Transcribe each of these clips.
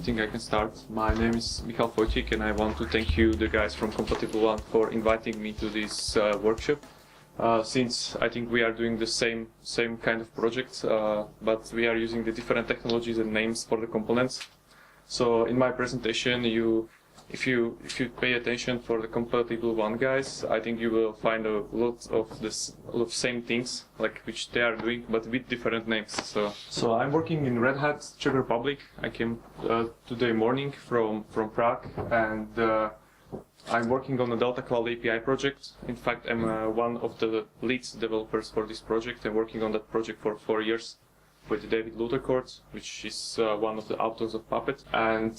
think I can start. My name is Michal Fojtik, and I want to thank you, the guys from CompatibleOne, for inviting me to this workshop. Since I think we are doing the same kind of project, but we are using the different technologies and names for the components. So in my presentation, if you pay attention for the CompatibleOne guys, I think you will find a lot of same things like which they are doing, but with different names. So I'm working in Red Hat, Czech Republic. I came today morning from Prague, and I'm working on the DeltaCloud API project. In fact, I'm one of the lead developers for this project. I'm working on that project for 4 years with David Luthercourt, which is one of the authors of Puppet. And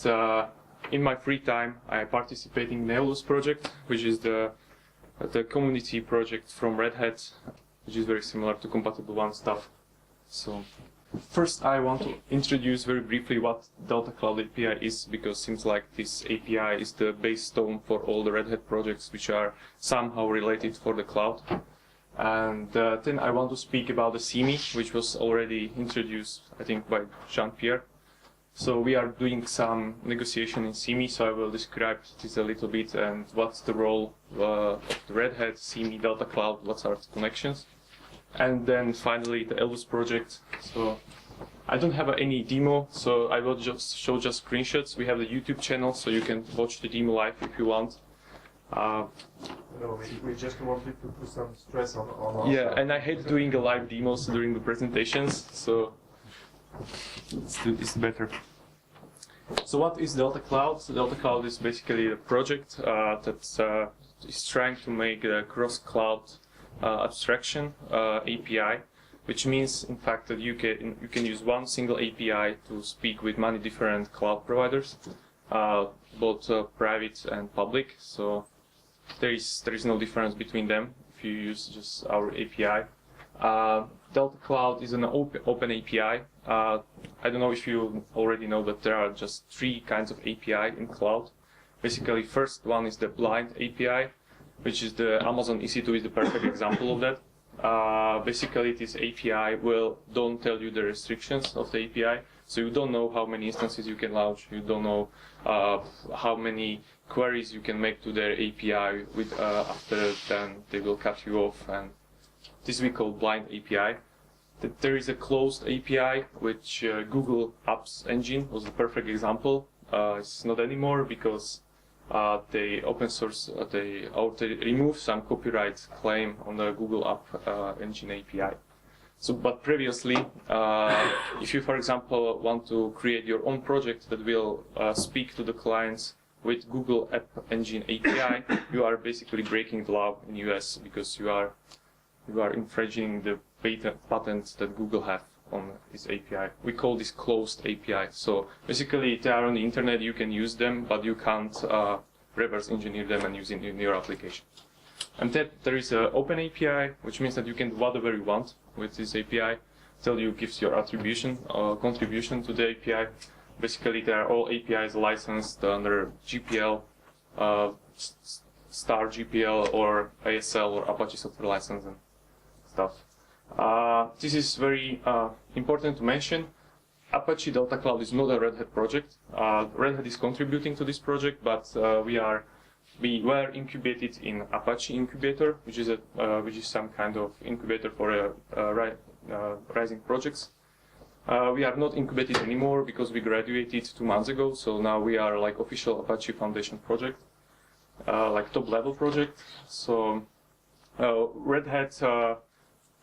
in my free time, I participate in the Aeolus project, which is the community project from Red Hat, which is very similar to CompatibleOne stuff. So first, I want to introduce very briefly what DeltaCloud API is, because it seems like this API is the base stone for all the Red Hat projects which are somehow related for the cloud. And then I want to speak about the CME, which was already introduced, I think, by Jean-Pierre. So we are doing some negotiation in CME, so I will describe this a little bit and what's the role of the Red Hat, CME, DeltaCloud, what are the connections. And then finally the Aeolus project. So I don't have any demo, so I will just show screenshots. We have the YouTube channel, so you can watch the demo live if you want. No, we just wanted to put some stress on us. Yeah, and I hate doing a live demos during the presentations, so it's better. So what is DeltaCloud? So DeltaCloud is basically a project that is trying to make a cross-cloud abstraction API, which means in fact that you can use one single API to speak with many different cloud providers, both private and public. So there is no difference between them if you use just our API. DeltaCloud is an open API. I don't know if you already know, but there are just 3 kinds of API in cloud. Basically, first one is the blind API, which is the Amazon EC2 is the perfect example of that. Basically, this API don't tell you the restrictions of the API, so you don't know how many instances you can launch. You don't know how many queries you can make to their API. After then, they will cut you off, and this we call blind API. There is a closed API, which Google Apps Engine was the perfect example. It's not anymore because they open source, they remove some copyright claim on the Google App Engine API. So, but previously, if you, for example, want to create your own project that will speak to the clients with Google App Engine API, you are basically breaking the law in US because you are infringing the patent that Google have on this API. We call this closed API. So basically, they are on the internet, you can use them, but you can't reverse engineer them and use it in your application. And then there is an open API, which means that you can do whatever you want with this API. Till you gives your attribution or contribution to the API. Basically, they are all APIs licensed under GPL, Star GPL, or ASL, or Apache Software License and stuff. This is very important to mention. Apache DeltaCloud is not a Red Hat project. Red Hat is contributing to this project, but we were incubated in Apache Incubator, which is some kind of incubator for rising projects. We are not incubated anymore because we graduated 2 months ago. So now we are like official Apache Foundation project, like top level project. So Red Hat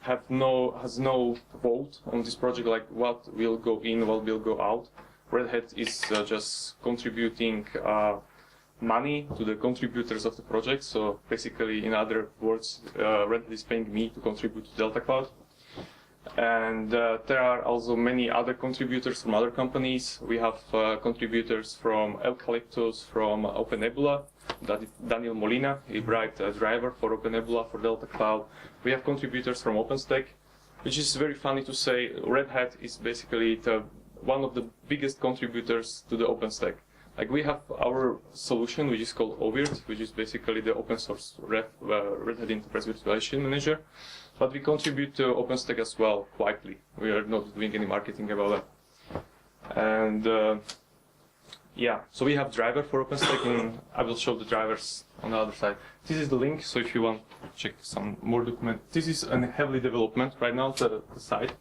has no vote on this project, like what will go in, what will go out. Red Hat is just contributing money to the contributors of the project. So basically, in other words, Red Hat is paying me to contribute to DeltaCloud. And there are also many other contributors from other companies. We have contributors from Eucalyptus, from OpenNebula, Daniel Molina, he wrote a driver for OpenNebula for DeltaCloud. We have contributors from OpenStack, which is very funny to say. Red Hat is basically one of the biggest contributors to the OpenStack. Like we have our solution, which is called OWIRT, which is basically the open source Red Hat Enterprise Virtualization Manager. But we contribute to OpenStack as well, quietly. We are not doing any marketing about that. And Yeah, so we have driver for OpenStack, and I will show the drivers on the other side. This is the link, so if you want to check some more document. This is a heavily development right now, the site,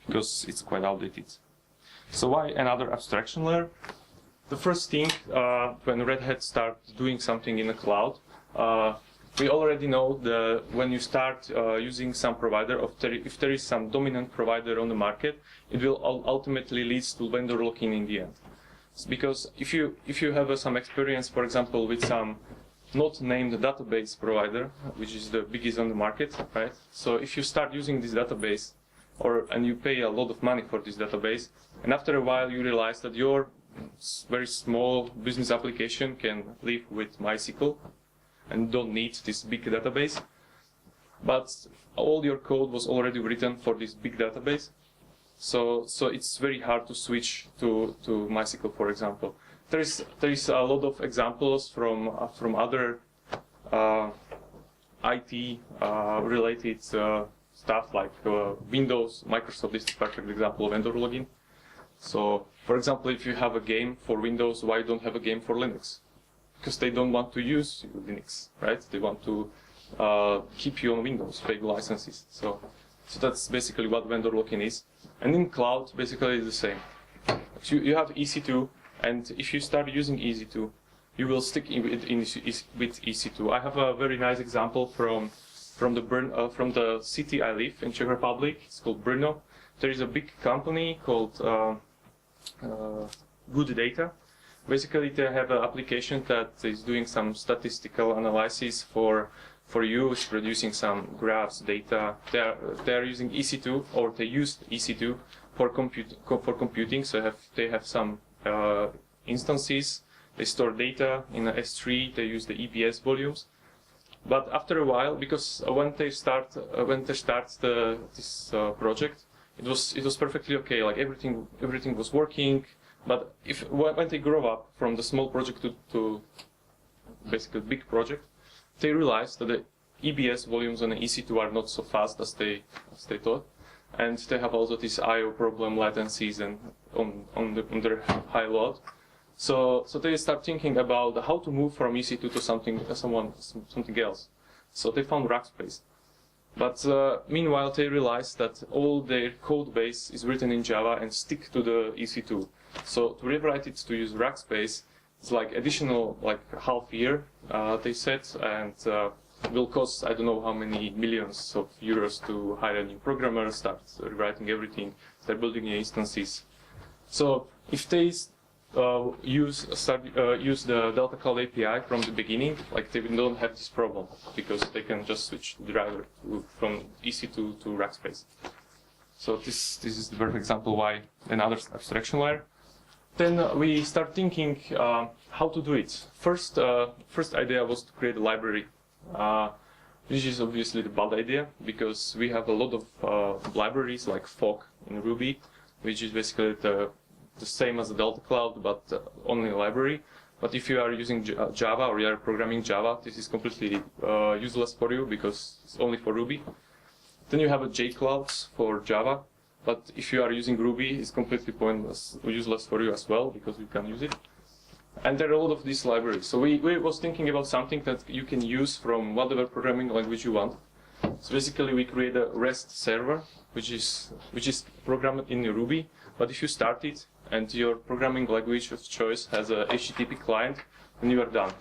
because it's quite outdated. So why another abstraction layer? The first thing, when Red Hat started doing something in the cloud, we already know that when you start using some provider, if there is some dominant provider on the market, it will ultimately lead to vendor lock-in in the end. It's because if you have some experience, for example, with some not named database provider, which is the biggest on the market, right? So if you start using this database, and you pay a lot of money for this database, and after a while you realize that your very small business application can live with MySQL and don't need this big database, but all your code was already written for this big database, so it's very hard to switch to MySQL, for example. There is a lot of examples from other IT related stuff like Windows. Microsoft is the perfect example of vendor login. So, for example, if you have a game for Windows, why don't have a game for Linux? Because they don't want to use Linux, right? They want to keep you on Windows, fake licenses. So that's basically what vendor lock-in is. And in cloud, basically it's the same. So you have EC2, and if you start using EC2, you will stick with EC2. I have a very nice example from the city I live in, Czech Republic. It's called Brno. There is a big company called Good Data. Basically, they have an application that is doing some statistical analysis for you, it's producing some graphs, data. They are using EC2, or they used EC2 for computing. So they have some instances. They store data in a S3. They use the EBS volumes. But after a while, because when they start this project, it was perfectly okay. Like everything was working. But when they grow up from the small project to basically a big project, they realize that the EBS volumes on the EC2 are not so fast as they thought, and they have also this I/O problem, latencies, and on their high load. So they start thinking about how to move from EC2 to something else. So they found Rackspace. But meanwhile, they realized that all their code base is written in Java and stick to the EC2. So to rewrite it to use Rackspace, it's like additional half year, they said, and will cost I don't know how many millions of euros to hire a new programmer, start rewriting everything, start building new instances. So if they use the DeltaCloud API from the beginning, they don't have this problem because they can just switch the driver from EC2 to Rackspace. So this is the perfect example why another abstraction layer. Then we start thinking how to do it. First idea was to create a library, which is obviously the bad idea because we have a lot of libraries like Fog in Ruby, which is basically the same as the DeltaCloud, but only a library. But if you are using Java or you are programming Java, this is completely useless for you because it's only for Ruby. Then you have a JClouds for Java, but if you are using Ruby, it's completely pointless, useless for you as well because you can use it. And there are a lot of these libraries. So we was thinking about something that you can use from whatever programming language you want. So basically, we create a REST server, which is programmed in Ruby. But if you start it and your programming language of choice has a HTTP client, then you are done.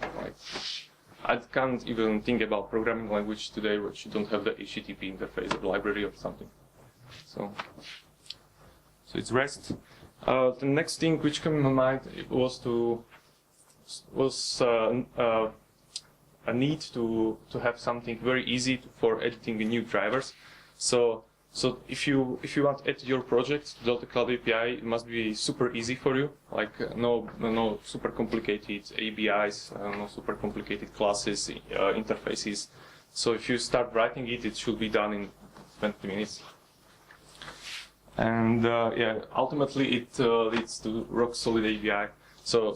I can't even think about programming language today which you don't have the HTTP interface or library or something. So it's REST. The next thing which came in my mind was a need to have something very easy for editing new drivers. So if you want to add your project to DeltaCloud API, it must be super easy for you. No super complicated ABIs, no super complicated classes, interfaces. So if you start writing it, it should be done in 20 minutes. And ultimately it leads to rock solid API. So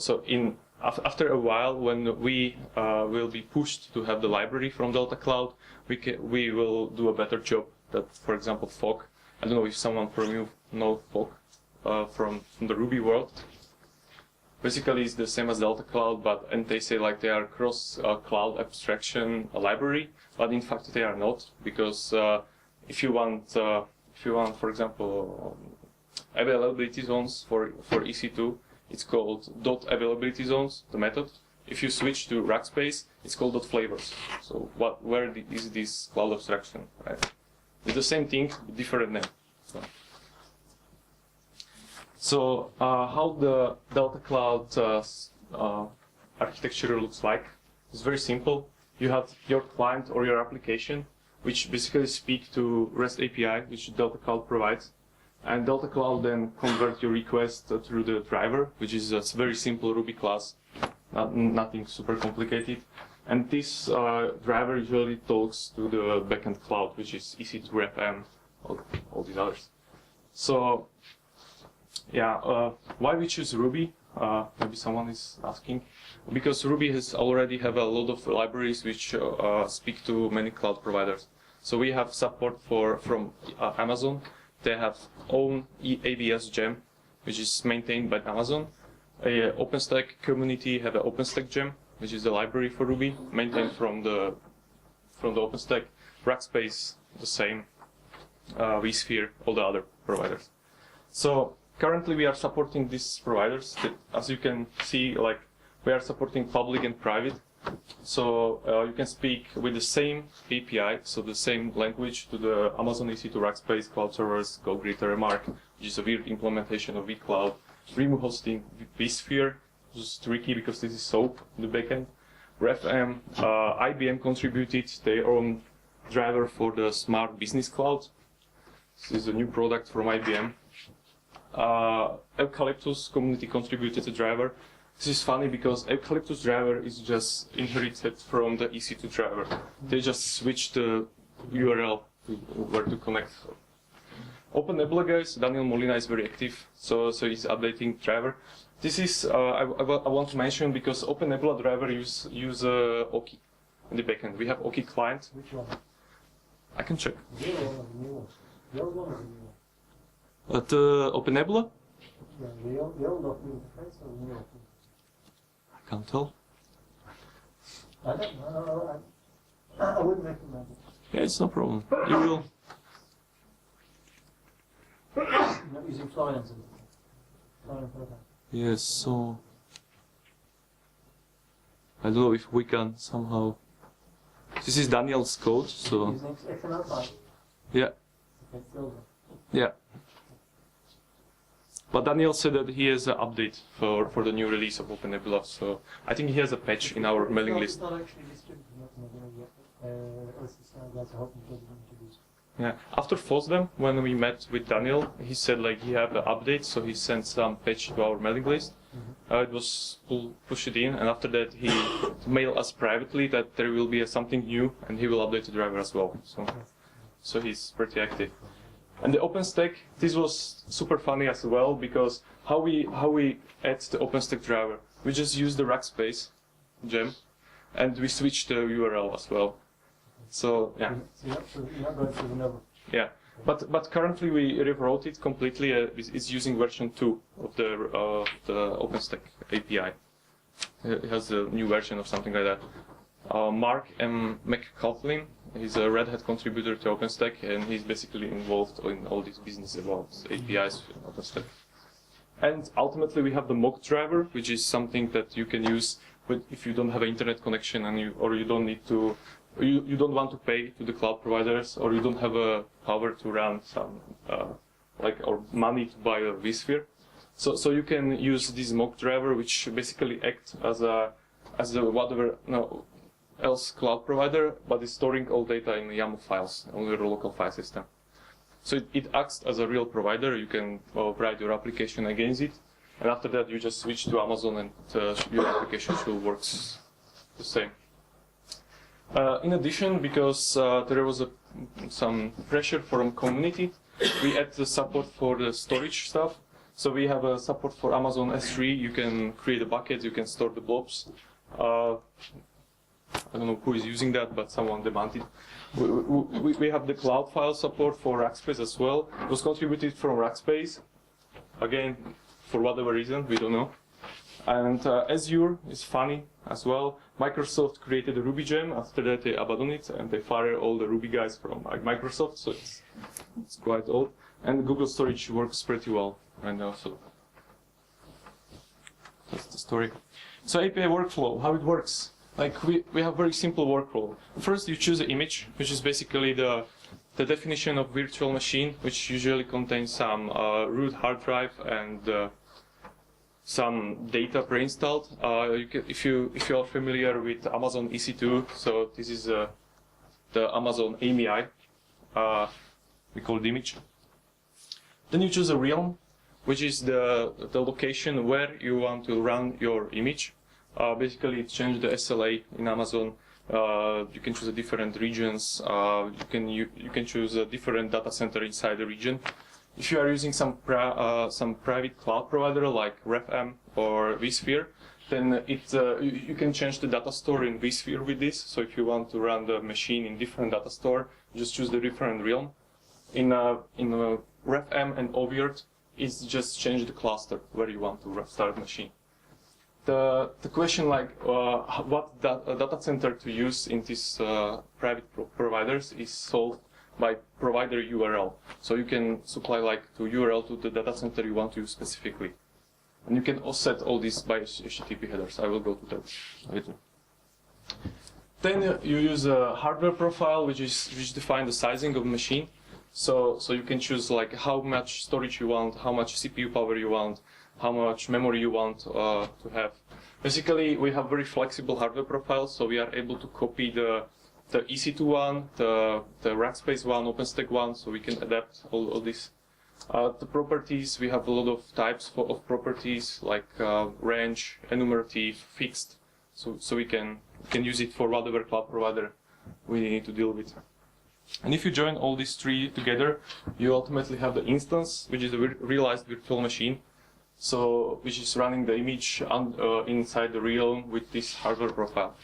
after a while, when we will be pushed to have the library from DeltaCloud, we will do a better job. That, for example, Fog. I don't know if someone from you know Fog from the Ruby world. basically is the same as DeltaCloud, and they say like they are cross cloud abstraction library, but in fact they are not, because if you want, for example, availability zones for EC2, it's called .availability zones, the method. If you switch to Rackspace, it's called .flavors. So where is this cloud abstraction? Right? It's the same thing, different name. So how the DeltaCloud architecture looks like is very simple. You have your client or your application, which basically speak to REST API, which DeltaCloud provides. And DeltaCloud then convert your request through the driver, which is a very simple Ruby class, nothing super complicated. And this driver usually talks to the backend cloud, which is EC2 FM, all these others. So, yeah, why we choose Ruby? Maybe someone is asking. Because Ruby already have a lot of libraries which speak to many cloud providers. So we have support from Amazon. They have own AWS gem, which is maintained by Amazon. OpenStack community have an OpenStack gem, which is the library for Ruby, maintained from the OpenStack. Rackspace, the same. vSphere, all the other providers. So currently we are supporting these providers. As you can see, like we are supporting public and private. So you can speak with the same API, so the same language to the Amazon EC2 Rackspace, Cloud Servers, GoGrid, Remark, which is a weird implementation of vCloud, Remove hosting, vSphere, which is tricky because this is SOAP in the backend. RefM, IBM contributed their own driver for the Smart Business Cloud. This is a new product from IBM. Eucalyptus community contributed a driver. This is funny because Eucalyptus driver is just inherited from the EC2 driver. They just switched the URL to where to connect. OpenNebula guys, Daniel Molina is very active, so he's updating driver. This is I want to mention because OpenNebula driver use OSCI in the backend. We have OSCI client. Which one? I can check. The old one or the new one? At OpenNebula? Yeah, the old interface or the new one? I can't tell. I don't know. I wouldn't recommend it. Yeah, it's no problem. You will. Not using clients in client program. Yes, so I don't know if we can somehow. This is Daniel's code, so Using XML file. yeah, Okay, still yeah. But Daniel said that he has an update for the new release of OpenNebula, so I think he has a patch in our mailing list. It's not actually distributed, not yet. That's a hoping to introduce. Yeah. After FOSDEM, when we met with Daniel, he said like he had an update, so he sent some patch to our mailing list. It was pushed in, and after that he mailed us privately that there will be something new, and he will update the driver as well. So he's pretty active. And the OpenStack, this was super funny as well because how we add the OpenStack driver, we just use the Rackspace gem, and we switch the URL as well. So yeah. So you're not going through the novel. Yeah, but currently we rewrote it completely. It's using version 2 of the OpenStack API. It has a new version of something like that. Mark M. McCauliffe, he's a Red Hat contributor to OpenStack, and he's basically involved in all these business about APIs in OpenStack. And ultimately we have the mock driver, which is something that you can use if you don't have an internet connection and you don't need to. You don't want to pay to the cloud providers, or you don't have a power to run some or money to buy a vSphere. So you can use this mock driver, which basically acts as a whatever else cloud provider, but is storing all data in YAML files on your local file system. So it acts as a real provider. You can write your application against it, and after that you just switch to Amazon, and your application still works the same. In addition, because there was some pressure from community, we add the support for the storage stuff. So we have a support for Amazon S3. You can create a bucket, you can store the blobs. I don't know who is using that, but someone demanded. We have the cloud file support for Rackspace as well. It was contributed from Rackspace. Again, for whatever reason, we don't know. And Azure is funny as well. Microsoft created a Ruby gem. After that, they abandoned it and they fired all the Ruby guys from Microsoft. So it's quite old. And Google Storage works pretty well right now. So that's the story. So API workflow, how it works. Like we have very simple workflow. First, you choose an image, which is basically the definition of virtual machine, which usually contains some root hard drive and some data pre-installed. If you are familiar with Amazon EC2, so this is the Amazon AMI, we call it image. Then you choose a realm, which is the location where you want to run your image. Basically, it changed the SLA in Amazon. You can choose different regions. You can choose a different data center inside the region. If you are using some private cloud provider like RefM or vSphere, then you can change the data store in vSphere with this. So if you want to run the machine in different data store, just choose the different realm. In RefM and OW2, it's just change the cluster where you want to start the machine. The question like what data center to use in these private providers is solved by provider URL. So you can supply like to URL to the data center you want to use specifically. And you can offset all this by HTTP headers. I will go to that later. Then you use a hardware profile, which defines the sizing of the machine. So you can choose like how much storage you want, how much CPU power you want, how much memory you want to have. Basically, we have very flexible hardware profiles, so we are able to copy the EC2 one, the Rackspace one, OpenStack one, so we can adapt all this. The properties, we have a lot of types of properties like range, enumerative, fixed, so we can use it for whatever cloud provider we need to deal with. And if you join all these three together, you ultimately have the instance, which is a realized virtual machine, so which is running the image inside the realm with this hardware profile.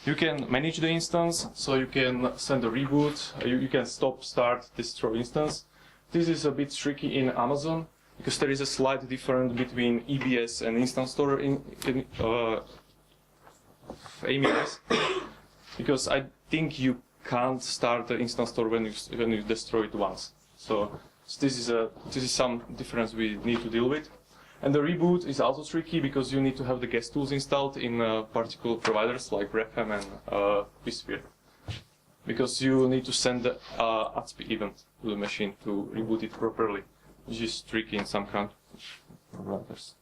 You can manage the instance, so you can send a reboot, you can stop, start, destroy instance. This is a bit tricky in Amazon, because there is a slight difference between EBS and instance store in AMIs, because I think you can't start the instance store when you destroy it once. So this is some difference we need to deal with. And the reboot is also tricky because you need to have the guest tools installed in particular providers like RefM and vSphere. Because you need to send the ATSP event to the machine to reboot it properly, which is tricky in some kind of providers.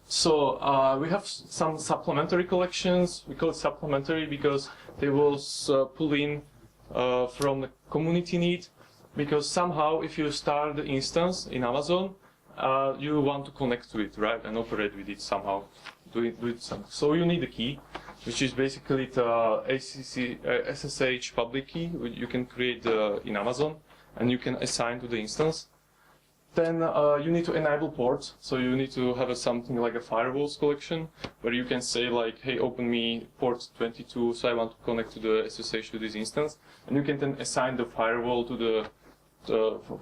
So we have some supplementary collections. We call it supplementary because they was pulled in from the community need. Because somehow, if you start the instance in Amazon, you want to connect to it, right, and operate with it somehow, do it something. So you need a key, which is basically the SSH public key, which you can create in Amazon, and you can assign to the instance. Then you need to enable ports, so you need to have something like a firewalls collection, where you can say like, hey, open me port 22, so I want to connect to the SSH to this instance, and you can then assign the firewall to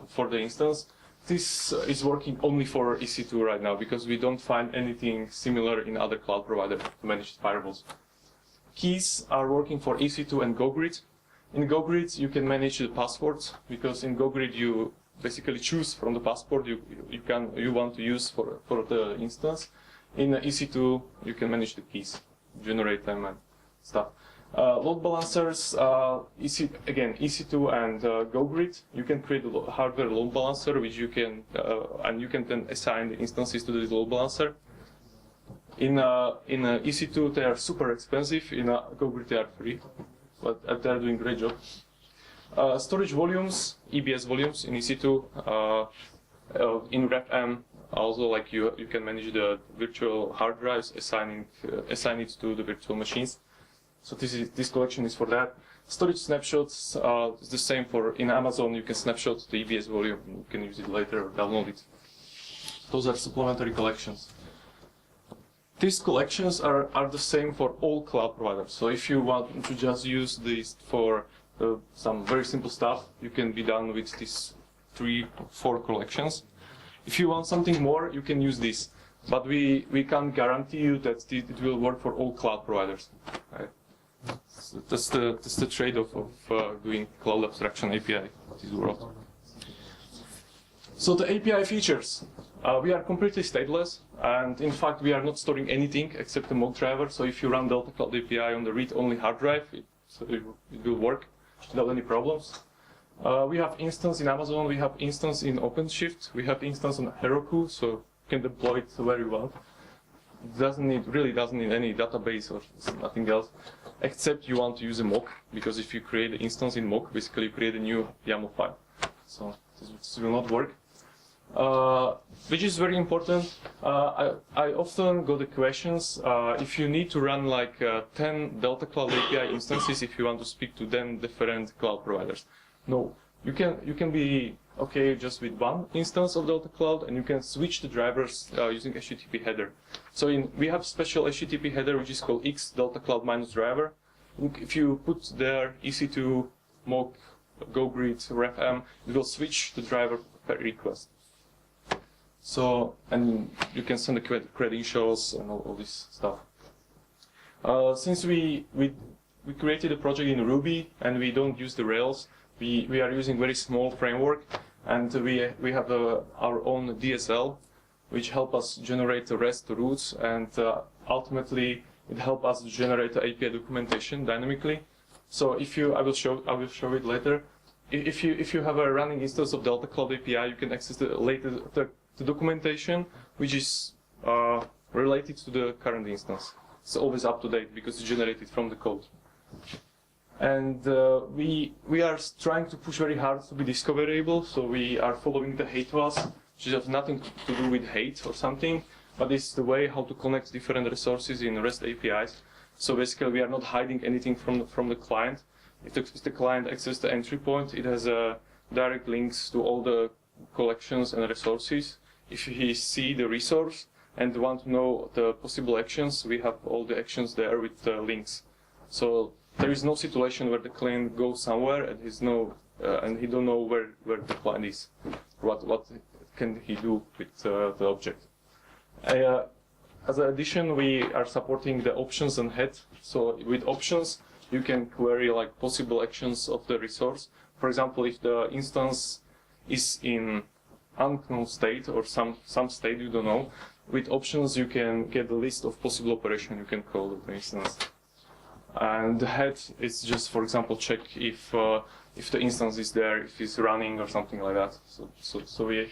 for the instance. This is working only for EC2 right now, because we don't find anything similar in other cloud providers to manage firewalls. Keys are working for EC2 and GoGrid. In GoGrid, you can manage the passwords, because in GoGrid you basically choose from the passport you want to use for the instance. In EC2, you can manage the keys, generate them and stuff. Load balancers, EC2 and GoGrid, you can create a hardware load balancer, which you can and you can then assign the instances to this load balancer. In EC2 they are super expensive. In GoGrid they are free, but they are doing a great job. Storage volumes, EBS volumes in EC2. In RefM also, like you can manage the virtual hard drives, assign it to the virtual machines. So this collection is for that. Storage snapshots is the same for in Amazon. You can snapshot the EBS volume. You can use it later or download it. Those are supplementary collections. These collections are the same for all cloud providers. So if you want to just use these for some very simple stuff, you can be done with these 3 or 4 collections. If you want something more, you can use this. but we can't guarantee you that it will work for all cloud providers. Right? So that's the trade-off of doing cloud abstraction API in this world. So the API features, we are completely stateless, and in fact we are not storing anything except the mock driver. So if you run DeltaCloud API on the read-only hard drive, it will work without any problems. We have instance in Amazon, we have instance in OpenShift, we have instance on Heroku, so you can deploy it where you want. It really doesn't need any database or nothing else, except you want to use a mock, because if you create an instance in mock, basically you create a new YAML file. So this will not work. Which is very important. I often got the questions if you need to run like 10 DeltaCloud API instances if you want to speak to 10 different cloud providers. No, you can be okay just with one instance of DeltaCloud, and you can switch the drivers using HTTP header. So we have special HTTP header which is called X DeltaCloud minus driver. If you put there EC2, mock, GoGrid, RefM, it will switch the driver per request. So, and you can send the credentials and all this stuff. Since we created a project in Ruby and we don't use the Rails, we are using very small framework, and we have our own DSL, which help us generate the REST routes, and ultimately it helps us generate the API documentation dynamically. So I will show it later. If you have a running instance of DeltaCloud API, you can access the documentation, which is related to the current instance. It's always up to date because it's generated from the code. And we are trying to push very hard to be discoverable, so we are following the hate was, which has nothing to do with hate or something, but it's the way how to connect different resources in REST APIs. So basically we are not hiding anything from the client. If the client accesses the entry point, it has direct links to all the collections and resources. If he see the resource and want to know the possible actions, we have all the actions there with the links. So there is no situation where the client goes somewhere and and he don't know where the client is. What can he do with the object? As an addition, we are supporting the options and head. So with options, you can query like possible actions of the resource. For example, if the instance is in unknown state or some state you don't know, with options you can get a list of possible operations you can call the instance. And the head is just, for example, check if the instance is there, if it's running or something like that. So we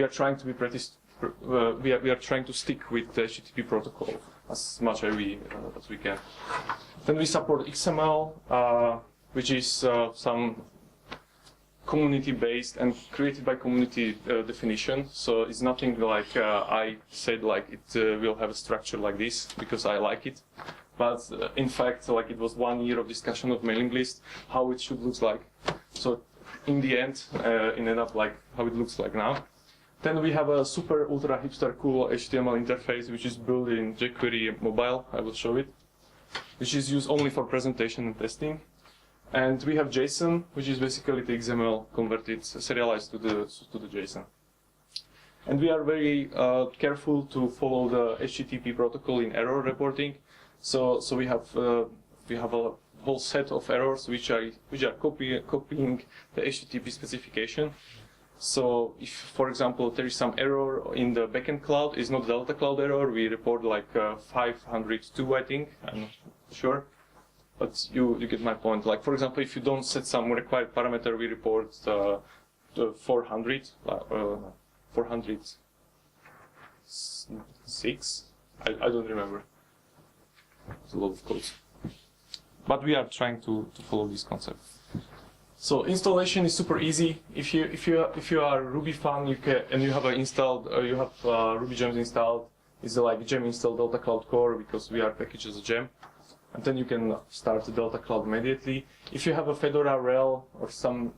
are trying to be we are trying to stick with the HTTP protocol as much as we can. Then we support XML, which is some community-based and created by community definition. So it's nothing like I said like it will have a structure like this because I like it. But in fact, like it was 1 year of discussion of mailing list, how it should look like. So in the end, it ended up like how it looks like now. Then we have a super ultra hipster cool HTML interface, which is built in jQuery mobile. I will show it, which is used only for presentation and testing. And we have JSON, which is basically the XML converted, serialized to the JSON. And we are very careful to follow the HTTP protocol in error reporting. So we have a whole set of errors which are copying the HTTP specification. So if, for example, there is some error in the backend cloud, it's not DeltaCloud error, we report like 502, I think, I'm not sure. But you get my point. Like, for example, if you don't set some required parameter, we report the 400, 406, I don't remember. It's a lot of codes. But we are trying to follow this concept. So installation is super easy. If you are a Ruby fan, and you have Ruby gems installed, it's like gem install DeltaCloud core because we are packaged as a gem, and then you can start the DeltaCloud immediately. If you have a Fedora RHEL or some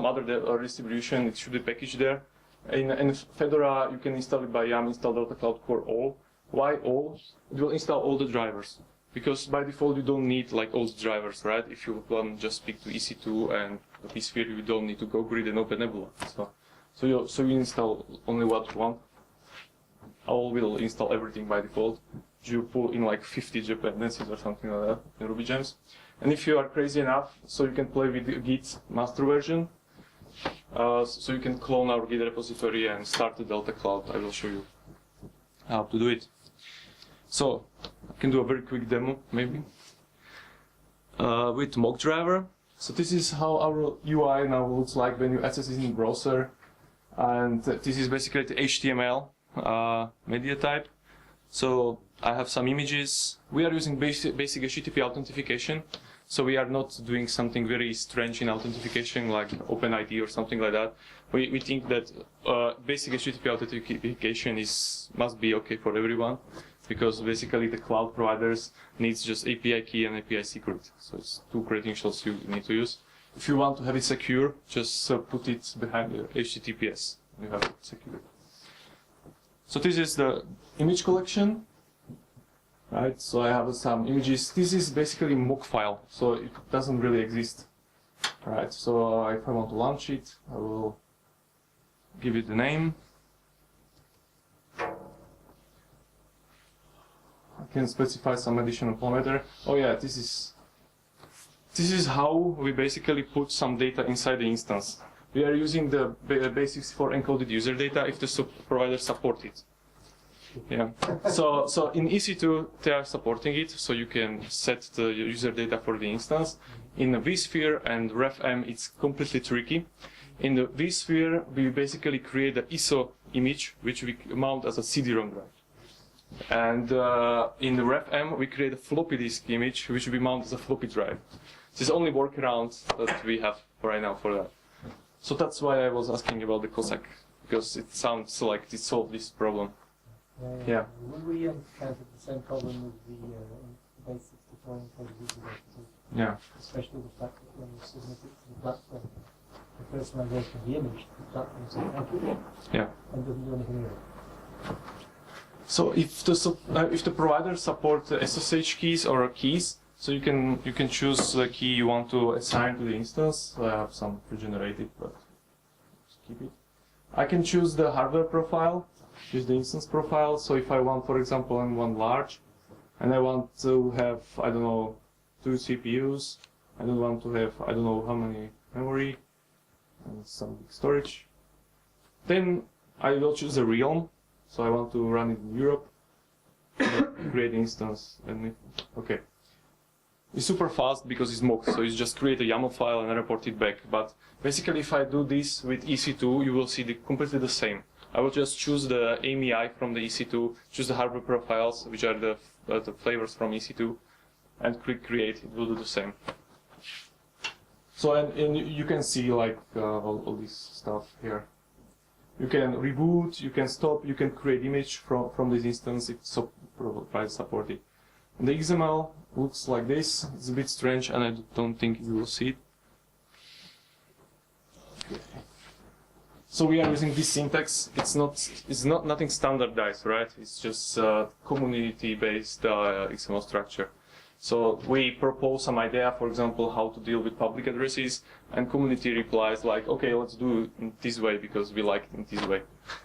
other distribution, it should be packaged there. In Fedora, you can install it by yum install DeltaCloud core all. Why all? It will install all the drivers. Because by default you don't need like all the drivers, right? If you want just speak to EC2 and vSphere, you don't need to go grid and open Nebula. So you install only what you want. OWL will install everything by default. You pull in like 50 dependencies or something like that in Ruby gems. And if you are crazy enough, so you can play with the Git master version. So you can clone our Git repository and start the DeltaCloud. I will show you how to do it. So I can do a very quick demo, maybe, with mock driver. So this is how our UI now looks like when you access it in the browser. And this is basically the HTML media type. So I have some images. We are using basic HTTP authentication. So we are not doing something very strange in authentication like OpenID or something like that. We think that basic HTTP authentication must be okay for everyone, because basically the cloud providers needs just API key and API secret. So it's two credentials you need to use. If you want to have it secure, just put it behind the HTTPS. You have it secure. So this is the image collection. Right, so I have some images. This is basically mock file, so it doesn't really exist. Right, so if I want to launch it, I will give it the name. I can specify some additional parameter. Oh yeah, this is how we basically put some data inside the instance. We are using the basics for encoded user data if the provider support it. Yeah. So in EC2 they are supporting it, so you can set the user data for the instance. In the vSphere and RefM it's completely tricky. In the vSphere we basically create the ISO image which we mount as a CD-ROM drive. And in the RefM we create a floppy disk image which we mount as a floppy drive. This is the only workaround that we have right now for that. So that's why I was asking about the Cossack, because it sounds like it solved this problem. Yeah. Would we encounter the same problem with the basics deploying for the user data? Yeah. Especially the fact that when you submit it to the platform, the personalization of the image, the platform says thank you. Yeah. And doesn't do anything with it. So if the provider supports SSH keys or keys, so you can choose the key you want to assign to the instance. So I have some pre-generated, but just keep it. I can choose the hardware profile. Use the instance profile. So if I want, for example, one large, and I want to have, I don't know, 2 CPUs, I don't want to have, I don't know how many memory, and some storage. Then I will choose a realm. So I want to run it in Europe. Create instance, and okay. It's super fast because it's mock, so it's just create a YAML file and report it back. But basically, if I do this with EC2, you will see completely the same. I will just choose the AMI from the EC2, choose the hardware profiles, which are the flavors from EC2, and click create. It will do the same. So and you can see like all this stuff here. You can reboot, you can stop, you can create image from this instance if so provides supported. And the XML looks like this. It's a bit strange, and I don't think you will see it. Okay. So we are using this syntax. It's not nothing standardized, right? It's just community-based XML structure. So we propose some idea, for example, how to deal with public addresses, and community replies like, okay, let's do it this way because we like it in this way.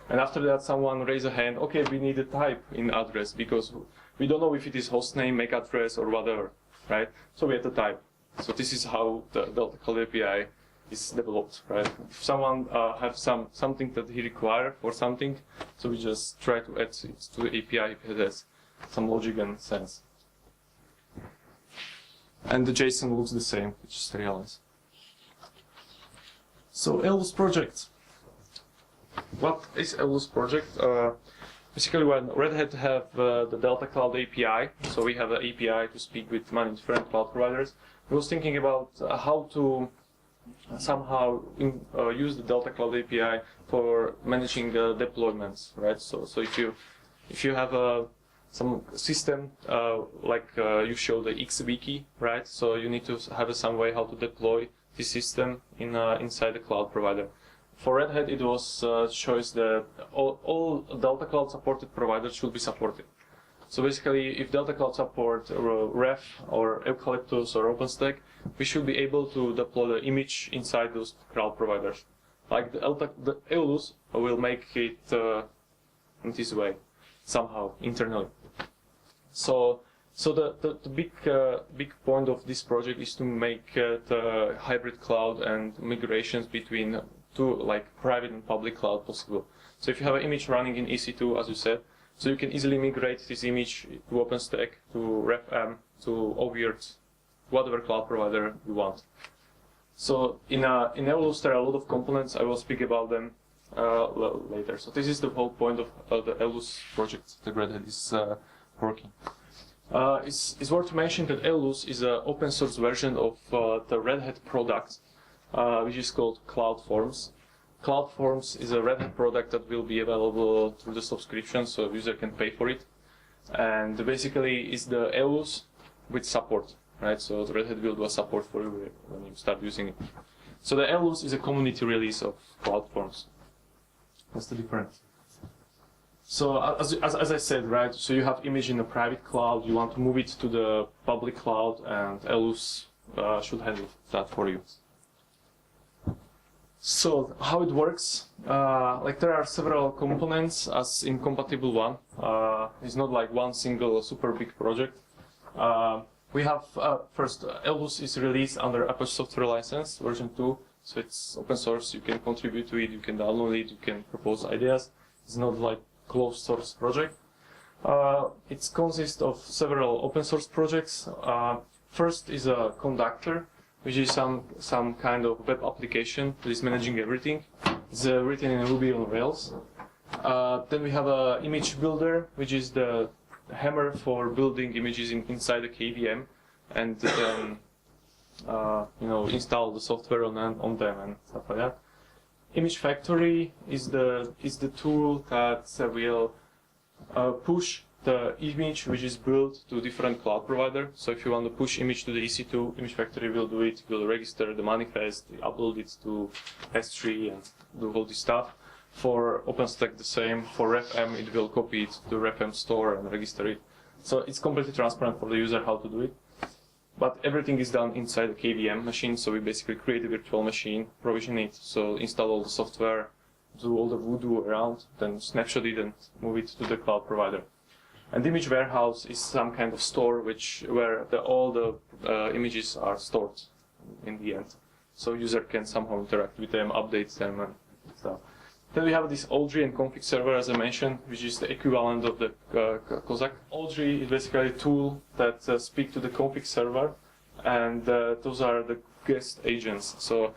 And after that, someone raise a hand, okay, we need a type in address because we don't know if it is hostname, MAC address, or whatever, right? So we have to type. So this is how the DeltaCloud API is developed, right? If someone have something that he require for something, so we just try to add it to the API if it has some logic and sense. And the JSON looks the same, just realize. So Aeolus project. What is Aeolus project? Basically, when Red Hat have the DeltaCloud API, so we have an API to speak with many different cloud providers. I was thinking about how to somehow use the DeltaCloud API for managing deployments, right? So if you have some system like you show the XWiki, right? So you need to have some way how to deploy this system inside the cloud provider. For Red Hat, it was choice that all DeltaCloud supported providers should be supported. So basically, if DeltaCloud support Ref or Eucalyptus or OpenStack, we should be able to deploy the image inside those cloud providers. Like the Aeolus will make it in this way. somehow internally. So the big point of this project is to make the hybrid cloud and migrations between two, like, private and public cloud possible. So if you have an image running in EC2, as you said, so you can easily migrate this image to OpenStack, to RefM, to OW2, whatever cloud provider you want. So in Aeolus there are a lot of components. I will speak about them later. So this is the whole point of the Aeolus project that Red Hat is working. It's worth to mention that Aeolus is an open source version of the Red Hat product, which is called CloudForms. CloudForms is a Red Hat product that will be available through the subscription, so a user can pay for it. And basically, it's the Aeolus with support, right? So the Red Hat will do a support for you when you start using it. So the Aeolus is a community release of CloudForms. That's the difference. So as I said, right? So you have image in the private cloud. You want to move it to the public cloud, and Aeolus should handle that for you. So how it works, like there are several components as in CompatibleOne. It's not like one single super big project. We have first, Aeolus is released under Apache Software License version 2, so it's open source. You can contribute to it, you can download it, you can propose ideas. It's not like closed source project. It consists of several open source projects. First is a conductor, which is some kind of web application that is managing everything. It's written in Ruby on Rails. Then we have an image builder, which is the hammer for building images inside the KVM, and then install the software on them and stuff like that. Image Factory is the tool that will push the image which is built to different cloud provider. So if you want to push image to the EC2, Image Factory will do it. Will register the manifest, upload it to S3, and do all this stuff. For OpenStack the same. For RefM it will copy it to the RefM store and register it. So it's completely transparent for the user how to do it. But everything is done inside the KVM machine. So we basically create a virtual machine, provision it, so install all the software, do all the voodoo around, then snapshot it and move it to the cloud provider. And image warehouse is some kind of store where all the images are stored in the end. So user can somehow interact with them, update them and stuff. Then we have this OW2 and config server, as I mentioned, which is the equivalent of the Kozak. OW2 is basically a tool that speaks to the config server, and those are the guest agents. So,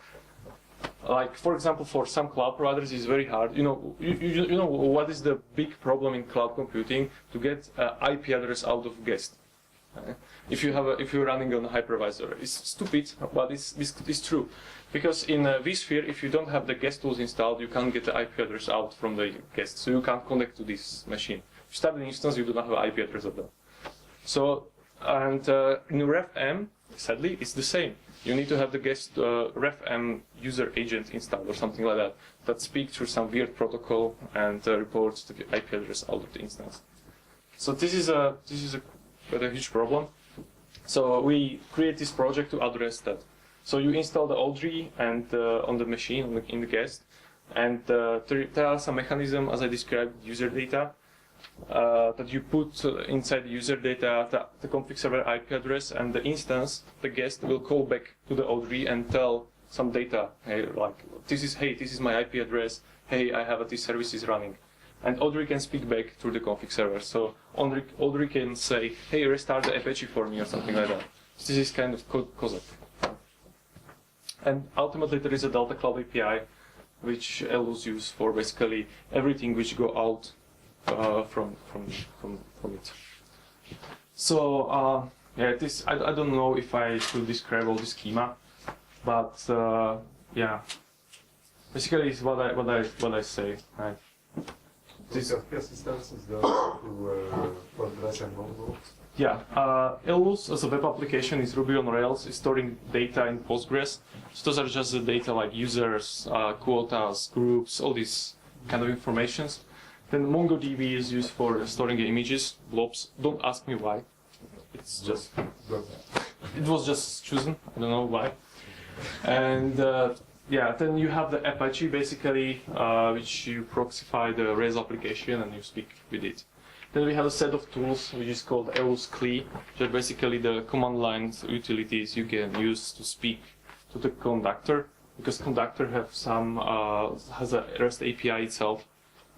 like for example, for some cloud providers, it's very hard. You know what is the big problem in cloud computing? To get IP address out of guest. If you're running on a hypervisor, it's stupid, but it's true. Because in vSphere, if you don't have the guest tools installed, you can't get the IP address out from the guest, so you can't connect to this machine. If you start an instance, you do not have an IP address of that. So, and in RefM, sadly, it's the same. You need to have the guest RefM user agent installed or something like that speaks through some weird protocol and reports the IP address out of the instance. So this is quite a huge problem. So we create this project to address that. So you install the OW2 and on the machine in the guest, and there are some mechanisms, as I described, user data that you put inside the user data, the config server IP address, and the instance, the guest will call back to the OW2 and tell some data. Hey, like this is my IP address. Hey, I have this service is running. And OW2 can speak back through the config server. So OW2 can say, hey, restart the Apache for me or something like that. This is kind of Kozak. And ultimately there is a DeltaCloud API, which Aeolus use for basically everything which go out from it. So yeah, this I don't know if I should describe all the schema, but yeah, basically it's what I say. Right? This persistence is done to Postgres and Mongo. Yeah, Aeolus as a web application is Ruby on Rails, is storing data in Postgres. So those are just the data like users, quotas, groups, all these kind of informations. Then MongoDB is used for storing the images, blobs. Don't ask me why. It's just, it was just chosen. I don't know why. And yeah, then you have the Apache basically, which you proxify the Rails application and you speak with it. Then we have a set of tools which is called Aeolus CLI, which are basically the command lines utilities you can use to speak to the conductor, because conductor has a REST API itself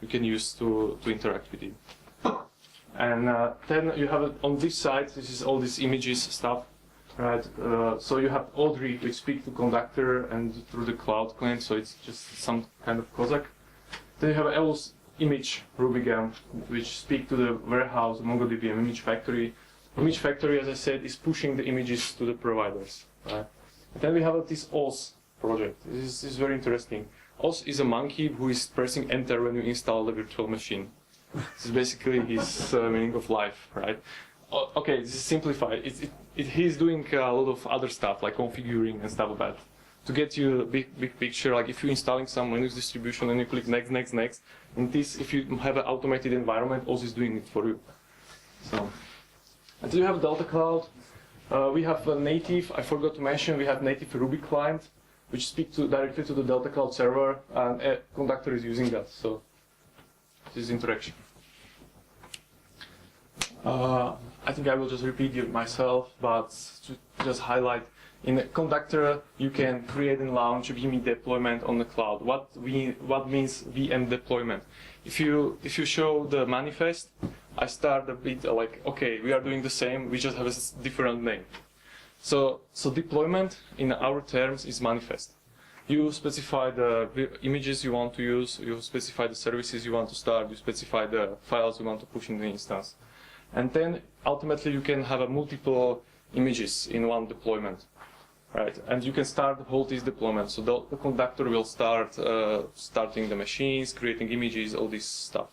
you can use to interact with it. And then you have it on this side. This is all these images stuff, right? So you have OW2 which speak to conductor and through the cloud client, so it's just some kind of Cossack. Then you have Aeolus image RubyGem, which speak to the warehouse, MongoDB, and image factory. Image factory, as I said, is pushing the images to the providers, right? And then we have this OS project. This is very interesting. OS is a monkey who is pressing enter when you install the virtual machine. This is basically his meaning of life, right? Okay, this is simplified. He's doing a lot of other stuff like configuring and stuff like that. To get you a big picture, like if you're installing some Linux distribution and you click next, next, next, in this, if you have an automated environment, OS is doing it for you. So, and then you have DeltaCloud. We have a native, I forgot to mention, we have native Ruby client, which speaks directly to the DeltaCloud server, and a conductor is using that. So, this is interaction. I think I will just repeat it myself, but to just highlight, in a conductor you can create and launch VM deployment on the cloud. What means VM deployment? If you show the manifest, I start a bit like, okay, we are doing the same, we just have a different name. So deployment in our terms is manifest. You specify the images you want to use, you specify the services you want to start, you specify the files you want to push in the instance. And then ultimately you can have multiple images in one deployment, right? And you can start the whole this deployment. So the conductor will start starting the machines, creating images, all this stuff.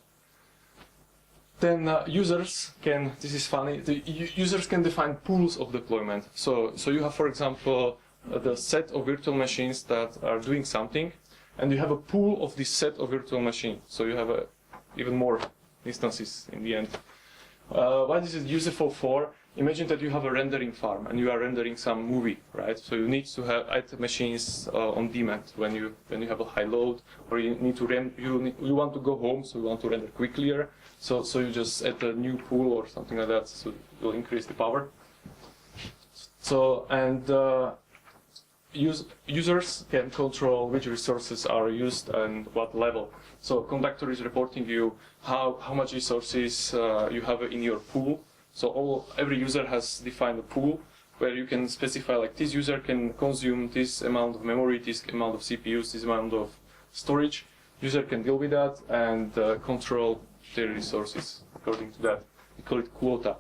Then users can, this is funny, the users can define pools of deployment. So you have, for example, the set of virtual machines that are doing something, and you have a pool of this set of virtual machines. So you have even more instances in the end. What is it useful for? Imagine that you have a rendering farm and you are rendering some movie, right? So you need to have add machines on demand when you have a high load, or you need to you want to go home, so you want to render quicker. So you just add a new pool or something like that, so it will increase the power. So and users can control which resources are used and what level. So conductor is reporting you how much resources you have in your pool. So every user has defined a pool where you can specify, like, this user can consume this amount of memory, this amount of CPUs, this amount of storage. User can deal with that and control their resources according to that. We call it quota.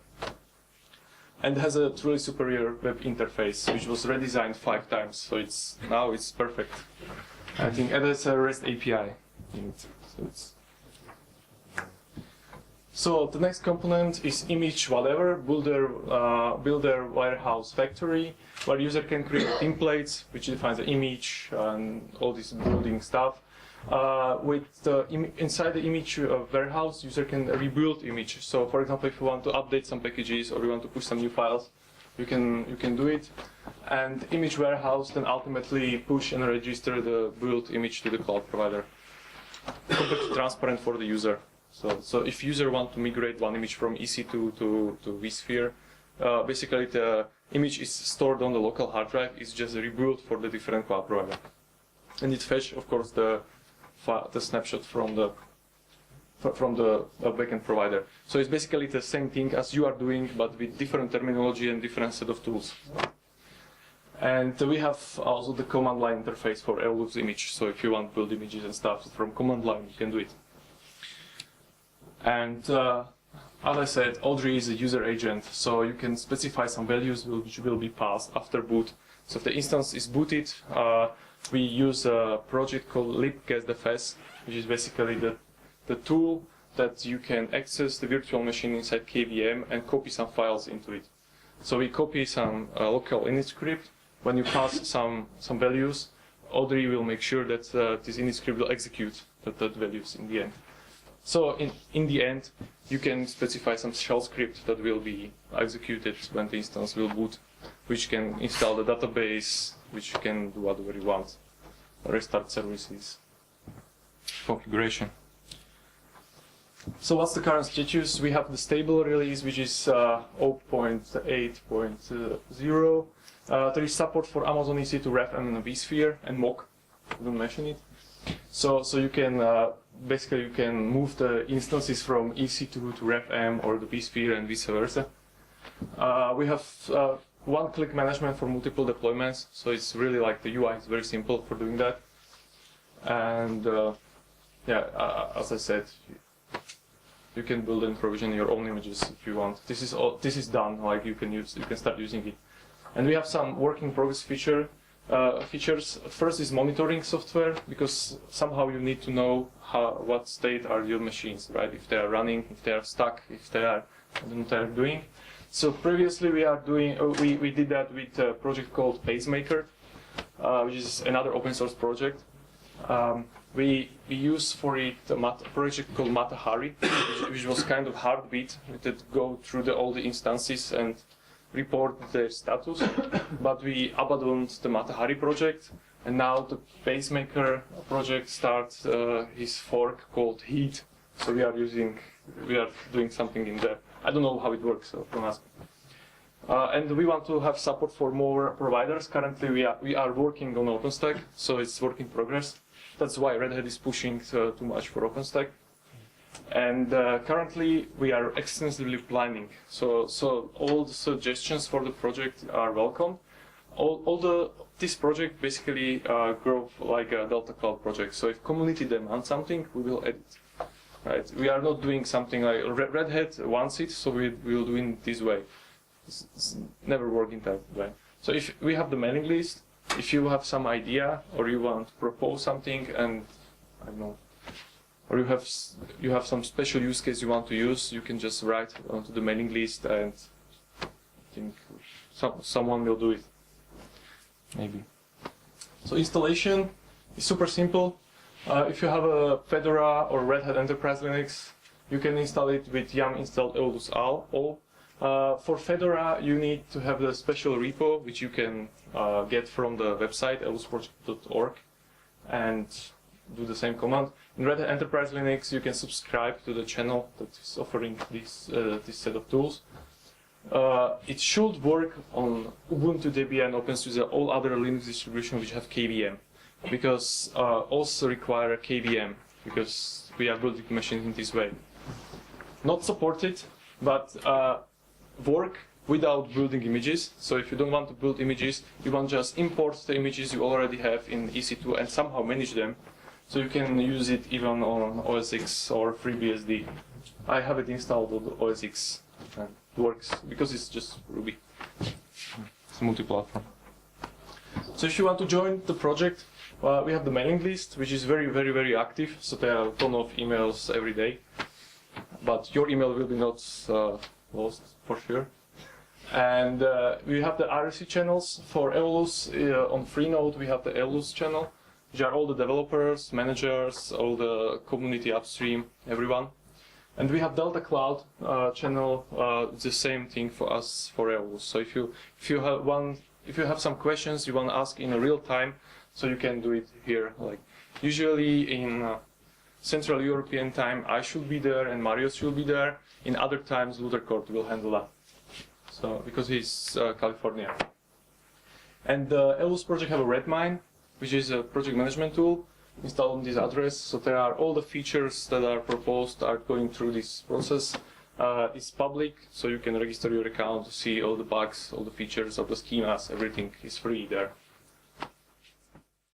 And has a truly superior web interface, which was redesigned 5 times. So now it's perfect. I think, and it's a REST API in it. So the next component is image whatever, builder warehouse factory, where user can create templates, which defines the image and all this building stuff. Inside the image warehouse, user can rebuild image. So for example, if you want to update some packages or you want to push some new files, you can do it. And image warehouse then ultimately push and register the built image to the cloud provider. Completely transparent for the user. So if user want to migrate one image from EC2 to vSphere, basically the image is stored on the local hard drive. It's just rebuilt for the different cloud provider, and it fetch, of course, the snapshot from the backend provider. So it's basically the same thing as you are doing, but with different terminology and different set of tools. And we have also the command line interface for Aeolus image. So if you want to build images and stuff from command line, you can do it. And as I said, OW2 is a user agent, so you can specify some values which will be passed after boot. So if the instance is booted, we use a project called libguessdfs, which is basically the tool that you can access the virtual machine inside KVM and copy some files into it. So we copy some local init script. When you pass some values, OW2 will make sure that this init script will execute that values in the end. So in the end, you can specify some shell script that will be executed when the instance will boot, which can install the database, which can do whatever you want, restart services, configuration. So what's the current status? We have the stable release, which is 0.8.0. There is support for Amazon EC2 RefM and vSphere and Mock. I didn't mention it. So you can basically you can move the instances from EC2 to RefM or the vSphere and vice versa. We have one-click management for multiple deployments, so it's really like the UI is very simple for doing that. And as I said, you can build and provision your own images if you want. This is done. Like you can start using it. And we have some work in progress features. First is monitoring software, because somehow you need to know what state are your machines, right? If they are running, if they are stuck, if they are, I don't know what they are doing. So previously we did that with a project called Pacemaker, which is another open source project. We use for it a project called Matahari, which was kind of Heartbeat, that go through all the instances and report their status. But we abandoned the Matahari project, and now the Pacemaker project starts his fork called Heat. So we are doing something in there. I don't know how it works, so don't ask. And we want to have support for more providers. Currently we are working on OpenStack, so it's work in progress. That's why Red Hat is pushing too much for OpenStack. And currently we are extensively planning. So all the suggestions for the project are welcome. This project basically grow like a DeltaCloud project. So if community demands something, we will edit. Right? We are not doing something like Red Hat wants it, so we will do it this way. It's never working that way. So if we have the mailing list, if you have some idea or you want to propose something, and I don't know, or you have some special use case you want to use, you can just write onto the mailing list, and I think someone will do it. Maybe. So installation is super simple. If you have a Fedora or Red Hat Enterprise Linux, you can install it with yum install Aeolus all. For Fedora, you need to have the special repo, which you can get from the website aeolusproject.org, and do the same command. In Red Hat Enterprise Linux, you can subscribe to the channel that is offering this set of tools. It should work on Ubuntu, Debian, OpenSUSE, all other Linux distributions which have KVM, because also require a KVM, because we are building machines in this way. Not supported, but work without building images. So if you don't want to build images, you want just import the images you already have in EC2 and somehow manage them. So you can use it even on OS X or FreeBSD. I have it installed on OS X and it works because it's just Ruby. It's multi-platform. So if you want to join the project, we have the mailing list, which is very, very, very active. So there are a ton of emails every day. But your email will be not lost for sure. And we have the RSC channels for Aeolus. On Freenode, we have the Aeolus channel, which are all the developers, managers, all the community upstream, everyone. And we have DeltaCloud channel. It's the same thing for us for Aeolus. So if you have some questions you want to ask in a real time, so you can do it here. Like usually in Central European time, I should be there and Marius should be there. In other times, Lutherkort will handle that. So because he's California. And the Aeolus project have a Redmine, which is a project management tool installed on this address. So there are all the features that are proposed are going through this process. It's public, so you can register your account to see all the bugs, all the features of the schemas. Everything is free there.